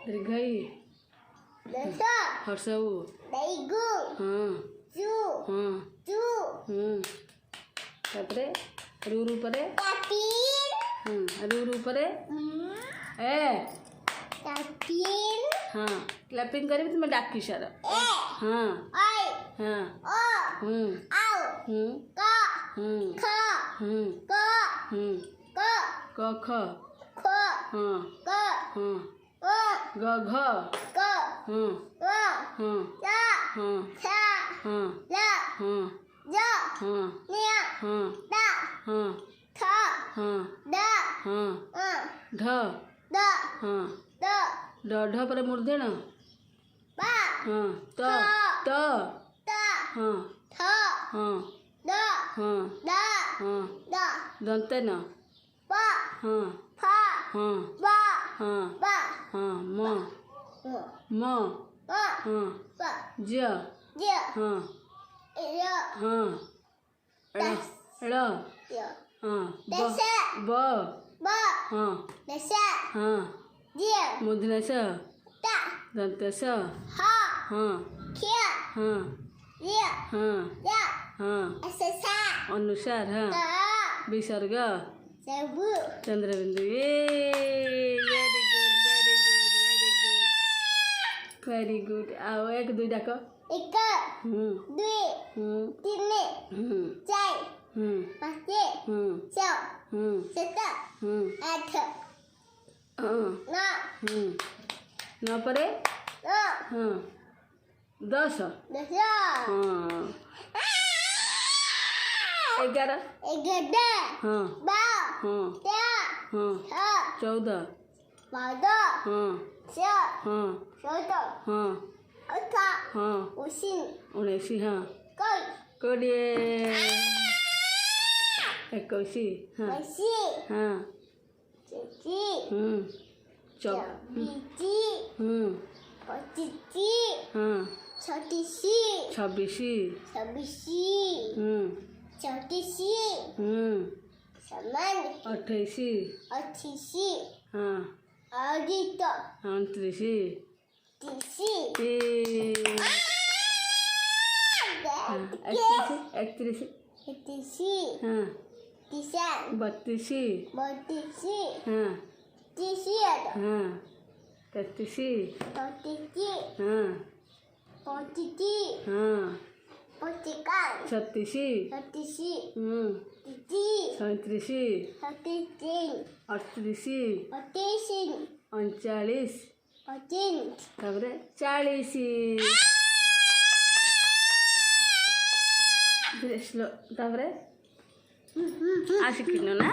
दीर्घई हर्षऊ तापरे रूरू परे रूरू परे ए हाँ क्लैपिंग करी तुम्हें डाकी सार हाँ हाँ क ख हाँ ग घ ढ ढ पर मूर्धन त दंतन म ज ब मूर्धन स दंत स अनुसार विसर्ग चंद्रबिंदु वेरी गुड आओ एक दुई डाक एक दुई तीन चार पाँच छः सात आठ नौ परे 10 11 14 19 हाँ 20 21 हाँ 40 आसिक ना